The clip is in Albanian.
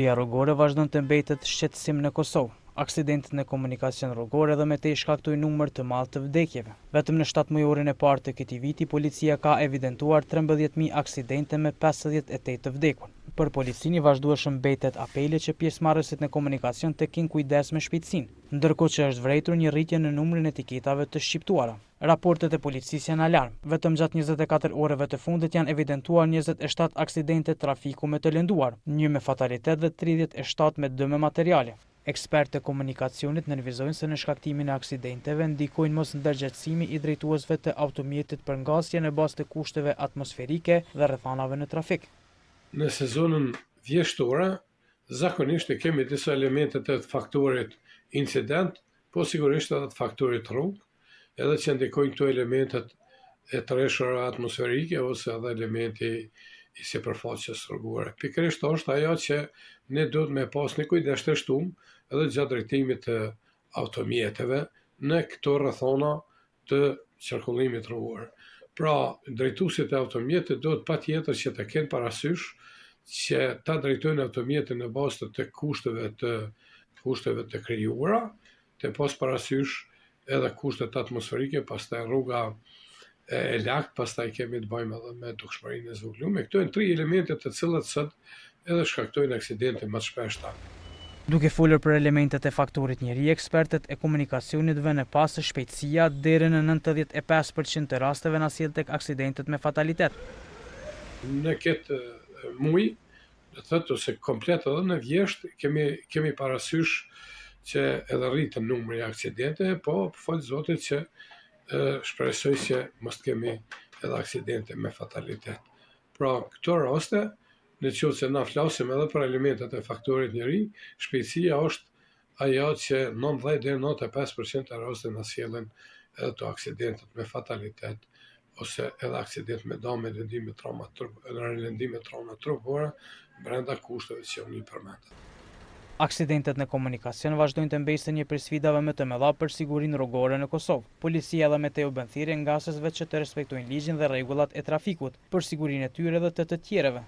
Ja rrugore vazhdon të mbetet shqetësim në Kosovë. Aksidentet në komunikacion rrugore dhe me te shkaktojnë numër të madh të vdekjeve. Vetëm në 7 mujorin e parë të këtij viti, policia ka evidentuar 13.000 aksidente me 58 të vdekur. Për policinë i vazhdueshëm mbetet apele që pjesëmarrësit në komunikacion të kenë kujdes me shpejtësinë, ndërkohë që është vërejtur një rritje në numrin e etiketave të shqiptuara. Raportet e policisë janë alarm. Vetëm gjatë 24 orëve të fundit janë evidentuar 27 aksidente trafiku me të lënduar, një me fatalitet dhe 37 me dëme materiale. Ekspertë e komunikacionit nënvizojnë se në shkaktimin e aksidenteve ndikojnë mos ndërgjegjësimi i drejtuesve të automjetit për ngasje në bazë të kushteve atmosferike dhe rrethanave në trafik. Në sezonën vjeshtore, zakonisht kemi disa elemente të faktorit incident, po sigurisht edhe të faktorit rrugë, edhe që ndikojnë këto elementet e tëreshura atmosferike ose edhe elementi i sipërfaqes rrugore. Pikërisht është ajo që ne duhet me pas një kujdes të shtumë edhe gjatë drejtimit të automjeteve në këto rrethana të qarkullimit rrugor. Pra, drejtuesit e automjetit duhet patjetër që të kenë parasysh që ta drejtojnë automjetin në bazë të kushteve të krijuara, të pas parasysh edhe kushtet atmosferike, pastaj rruga e lakt, pastaj kemi të bëjmë edhe me dukshmërinë e zvogëluar. Këto janë 3 elemente të cilat sot edhe shkaktojnë aksidente më të shpeshta. Duke folur për elementet e faktorit njeri, ekspertët e komunikacionit vënë pas se shpejtësia deri në 95% të rasteve na sjell tek aksidentet me fatalitet. Në këtë muaj, do thotë ose komplet edhe në vjesht, kemi parasysh që edhe rritën numri i aksidenteve, po fal Zotit që shpresoj që mos kemi edhe aksidente me fatalitet. Pra, këto raste, në qoftë se na flasim edhe për elementet e faktorit njeri, shpejtësia është ajo që 90 deri 95% e rasteve na sjellin edhe të aksidentet me fatalitet ose edhe aksident me dëme lëndime trauma trupore brenda kushteve që unë i përmenda. Aksidentet në komunikacion vazhdojnë të mbesën një prej sfidave më të mëdha për sigurinë rrugore në Kosovë. Policia dhe Meteo bën thirrje ngasësve që të respektojnë ligjin dhe rregullat e trafikut për sigurinë e tyre dhe të tjerëve.